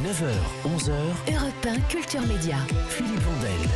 9h, 11h, Europe 1 Culture Média. Philippe Vandel.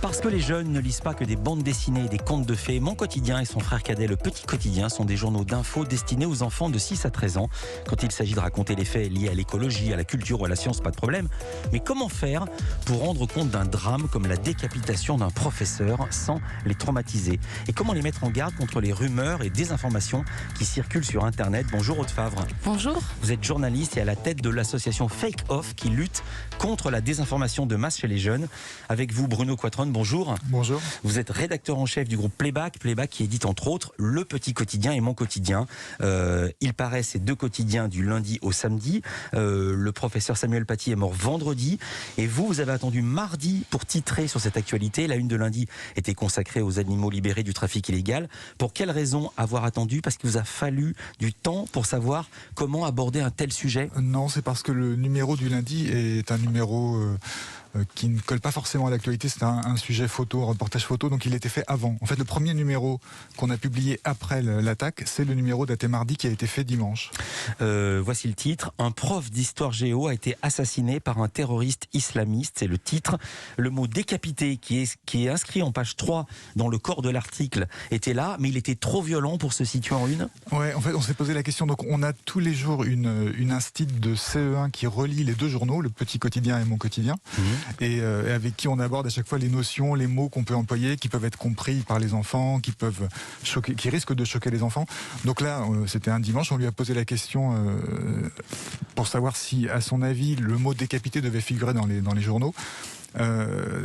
Parce que les jeunes ne lisent pas que des bandes dessinées et des contes de fées, Mon Quotidien et son frère cadet Le Petit Quotidien sont des journaux d'infos destinés aux enfants de 6 à 13 ans. Quand il s'agit de raconter les faits liés à l'écologie, à la culture ou à la science, pas de problème. Mais comment faire pour rendre compte d'un drame comme la décapitation d'un professeur sans les traumatiser? Et comment les mettre en garde contre les rumeurs et désinformations qui circulent sur Internet? Bonjour Aude Favre. Bonjour. Vous êtes journaliste et à la tête de l'association Fake Off qui lutte contre la désinformation de masse chez les jeunes. Avec vous Bruno Quatron, bonjour. Bonjour. Vous êtes rédacteur en chef du groupe Playback qui édite entre autres Le Petit Quotidien et Mon Quotidien. Il paraît ces deux quotidiens du lundi au samedi. Le professeur Samuel Paty est mort vendredi et vous avez attendu mardi pour titrer sur cette actualité. La une de lundi était consacrée aux animaux libérés du trafic illégal. Pour quelle raison avoir attendu? Parce qu'il vous a fallu du temps pour savoir comment aborder un tel sujet? Non, c'est parce que le numéro du lundi est un numéro qui ne colle pas forcément à l'actualité. C'est un sujet photo, un reportage photo, donc il était fait avant. En fait, le premier numéro qu'on a publié après l'attaque, c'est le numéro daté mardi qui a été fait dimanche. Voici le titre. Un prof d'histoire géo a été assassiné par un terroriste islamiste. C'est le titre. Le mot décapité qui est inscrit en page 3 dans le corps de l'article était là, mais il était trop violent pour se situer en une. Ouais, en fait, on s'est posé la question. Donc, on a tous les jours une instite de CE1 qui relie les deux journaux, Le Petit Quotidien et Mon Quotidien. Et avec qui on aborde à chaque fois les notions, les mots qu'on peut employer, qui peuvent être compris par les enfants, qui risquent de choquer les enfants. Donc là, c'était un dimanche, on lui a posé la question pour savoir si, à son avis, le mot décapité devait figurer dans les journaux.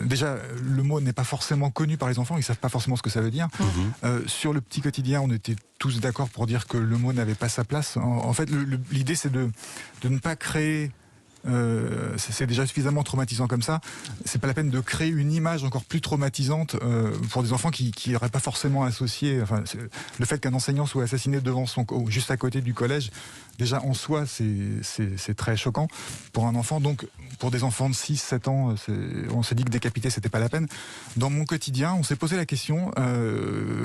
Déjà, le mot n'est pas forcément connu par les enfants, ils savent pas forcément ce que ça veut dire. Sur Le Petit Quotidien, on était tous d'accord pour dire que le mot n'avait pas sa place. En fait, l'idée, c'est de ne pas créer... c'est déjà suffisamment traumatisant comme ça. C'est pas la peine de créer une image encore plus traumatisante pour des enfants qui n'auraient pas forcément associé. Enfin, le fait qu'un enseignant soit assassiné juste à côté du collège, déjà en soi, c'est très choquant pour un enfant. Donc, pour des enfants de 6-7 ans, on s'est dit que décapiter, c'était pas la peine. Dans Mon Quotidien, on s'est posé la question.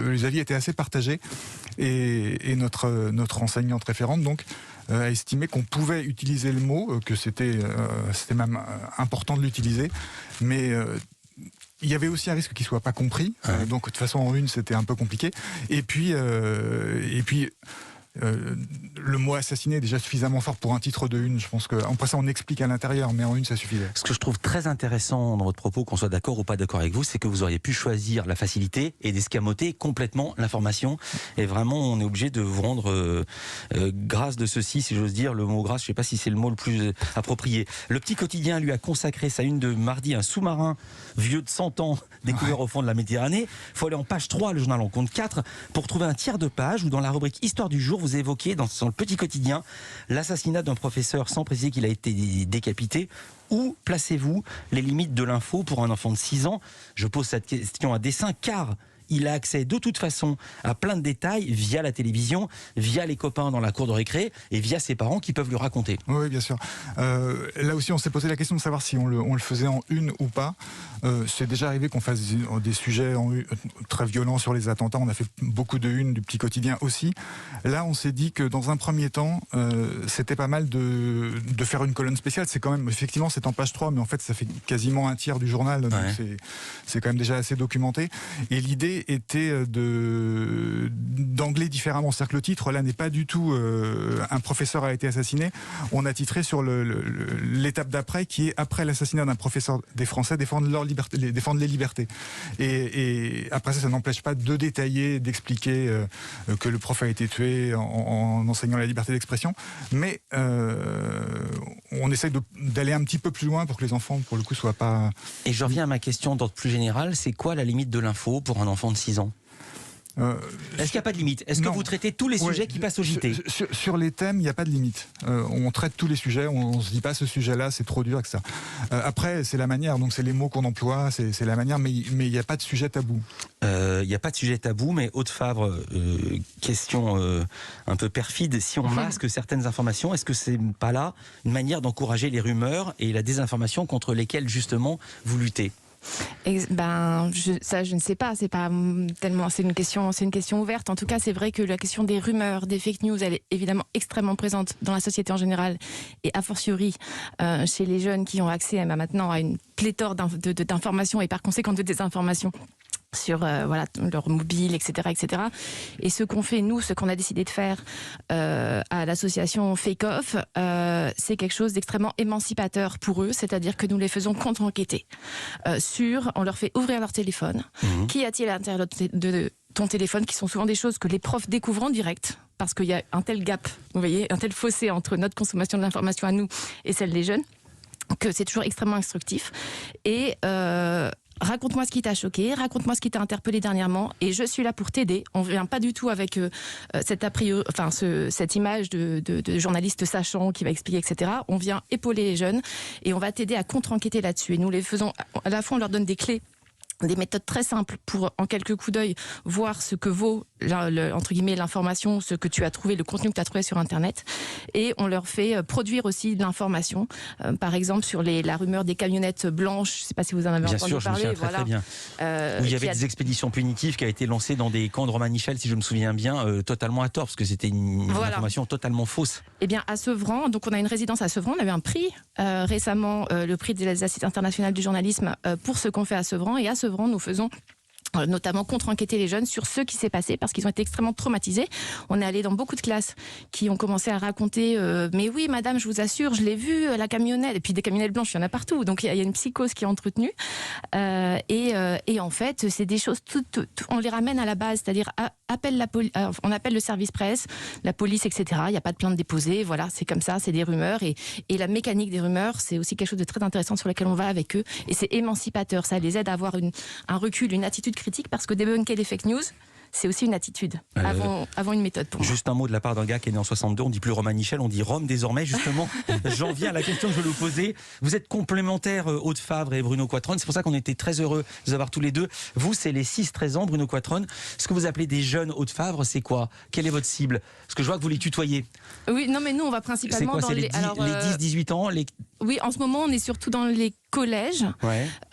Les avis étaient assez partagés et notre enseignante référente, donc, a estimé qu'on pouvait utiliser le mot, que c'était même important de l'utiliser, mais il y avait aussi un risque qu'il soit pas compris. Donc de toute façon en une c'était un peu compliqué. Et puis le mot assassiné est déjà suffisamment fort pour un titre de une. Je pense qu'après ça on explique à l'intérieur, mais en une ça suffisait. Ce que je trouve très intéressant dans votre propos, qu'on soit d'accord ou pas d'accord avec vous, c'est que vous auriez pu choisir la facilité et d'escamoter complètement l'information. Et vraiment, on est obligé de vous rendre grâce de ceci, si j'ose dire. Le mot grâce, je ne sais pas si c'est le mot le plus approprié. Le Petit Quotidien lui a consacré sa une de mardi, un sous-marin vieux de 100 ans découvert au fond de la Méditerranée. Il faut aller en page 3, le journal en compte 4, pour trouver un tiers de page où dans la rubrique Histoire du jour, vous évoquez dans Le Petit Quotidien l'assassinat d'un professeur sans préciser qu'il a été décapité. Où placez-vous les limites de l'info pour un enfant de 6 ans? Je pose cette question à dessein car il a accès de toute façon à plein de détails via la télévision, via les copains dans la cour de récré et via ses parents qui peuvent lui raconter. Oui, bien sûr. Là aussi, on s'est posé la question de savoir si on le faisait en une ou pas. C'est déjà arrivé qu'on fasse des sujets très violents sur les attentats. On a fait beaucoup de une du Petit Quotidien aussi. Là, on s'est dit que dans un premier temps, c'était pas mal de faire une colonne spéciale. C'est quand même, effectivement, c'est en page 3, mais en fait, ça fait quasiment un tiers du journal. Donc c'est quand même déjà assez documenté. Et l'idée était d'angler différemment. C'est-à-dire que le titre, là, n'est pas du tout un professeur a été assassiné. On a titré sur l'étape d'après, qui est après l'assassinat d'un professeur des Français, défendre les libertés. Et après ça n'empêche pas de détailler, d'expliquer que le prof a été tué en enseignant la liberté d'expression. Mais on essaie d'aller un petit peu plus loin pour que les enfants, pour le coup, soient pas... Et je reviens à ma question d'ordre plus général. C'est quoi la limite de l'info pour un enfant de 6 ans? Est-ce qu'il n'y a pas de limite? Est-ce que vous traitez tous les sujets qui passent au JT? Sur les thèmes, il n'y a pas de limite. On traite tous les sujets, on ne se dit pas ce sujet-là, c'est trop dur, etc. Après, c'est la manière, donc c'est les mots qu'on emploie, c'est la manière, mais il n'y a pas de sujet tabou. Il n'y a pas de sujet tabou, mais Aude Favre, question un peu perfide, si on masque certaines informations, est-ce que c'est pas là une manière d'encourager les rumeurs et la désinformation contre lesquelles justement vous luttez? Je ne sais pas. C'est pas tellement. C'est une question ouverte. En tout cas, c'est vrai que la question des rumeurs, des fake news, elle est évidemment extrêmement présente dans la société en général et a fortiori chez les jeunes qui ont accès maintenant à une pléthore d'informations et par conséquent de désinformations sur leur mobile, etc., etc. Et ce qu'on fait, nous, ce qu'on a décidé de faire à l'association Fake Off, c'est quelque chose d'extrêmement émancipateur pour eux, c'est-à-dire que nous les faisons contre-enquêter on leur fait ouvrir leur téléphone. Qui a-t-il à l'intérieur de ton téléphone, qui sont souvent des choses que les profs découvrent en direct, parce qu'il y a un tel gap, vous voyez, un tel fossé entre notre consommation de l'information à nous et celle des jeunes, que c'est toujours extrêmement instructif. Et raconte-moi ce qui t'a choqué, raconte-moi ce qui t'a interpellé dernièrement, et je suis là pour t'aider. On ne vient pas du tout avec cette image de journaliste sachant qui va expliquer, etc. On vient épauler les jeunes et on va t'aider à contre-enquêter là-dessus. Et nous les faisons, à la fois on leur donne des clés, des méthodes très simples pour, en quelques coups d'œil, voir ce que vaut, entre guillemets, l'information, ce que tu as trouvé, le contenu que tu as trouvé sur Internet. Et on leur fait produire aussi de l'information. Par exemple, sur la rumeur des camionnettes blanches, je ne sais pas si vous en avez entendu parler. Bien sûr, je me souviens très bien. Où il y avait des expéditions punitives qui a été lancées dans des camps de Romanichel, si je me souviens bien, totalement à tort, parce que c'était une information totalement fausse. Eh bien, à Sevran, donc on a une résidence à Sevran, on avait un prix récemment, le prix des Assises internationales du journalisme pour ce qu'on fait à Sevran. Et à Sevran, nous faisons notamment contre-enquêter les jeunes sur ce qui s'est passé parce qu'ils ont été extrêmement traumatisés. On est allé dans beaucoup de classes qui ont commencé à raconter mais oui madame, je vous assure, je l'ai vu, la camionnette, et puis des camionnettes blanches, il y en a partout, donc il y a une psychose qui est entretenue et en fait c'est des choses on les ramène à la base, c'est-à-dire on appelle le service presse, la police, etc. Il n'y a pas de plainte déposée, voilà, c'est comme ça, c'est des rumeurs et la mécanique des rumeurs, c'est aussi quelque chose de très intéressant sur lequel on va avec eux et c'est émancipateur, ça les aide à avoir un recul, une attitude critique, parce que débunker des fake news, c'est aussi une attitude, avant une méthode pour moi. Juste un mot de la part d'un gars qui est né en 62, on dit plus Romanichel, on dit Rome désormais, justement. J'en viens à la question que je vais vous poser. Vous êtes complémentaires, Aude Favre et Bruno Quatron, c'est pour ça qu'on était très heureux de vous avoir tous les deux. Vous, c'est les 6-13 ans, Bruno Quatron. Ce que vous appelez des jeunes Aude Favre, c'est quoi? Quelle est votre cible? Parce que je vois que vous les tutoyez. Oui, non mais nous, on va principalement dans les 10-18 ans Oui, en ce moment, on est surtout dans les collèges,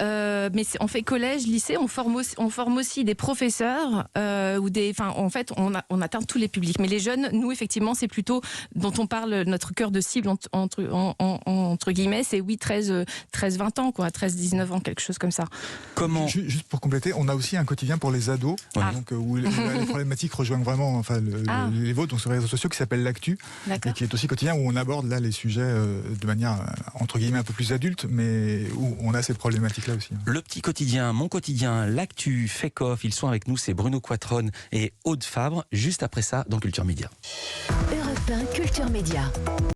mais on fait collège, lycée, on forme aussi des professeurs on atteint tous les publics. Mais les jeunes, nous effectivement, c'est plutôt dont on parle, notre cœur de cible entre guillemets, c'est 13-20 ans, quoi, 13-19 ans, quelque chose comme ça. Comment Juste pour compléter, on a aussi un quotidien pour les ados, donc où les problématiques rejoignent vraiment les vôtres, donc sur les réseaux sociaux, qui s'appelle l'Actu, et qui est aussi quotidien où on aborde là les sujets de manière entre guillemets un peu plus adulte, mais où on a ces problématiques-là aussi. Le petit quotidien, mon quotidien, l'Actu, Fake Off, ils sont avec nous, c'est Bruno Quatron et Aude Favre, juste après ça dans Culture Média. Europe 1 Culture Média.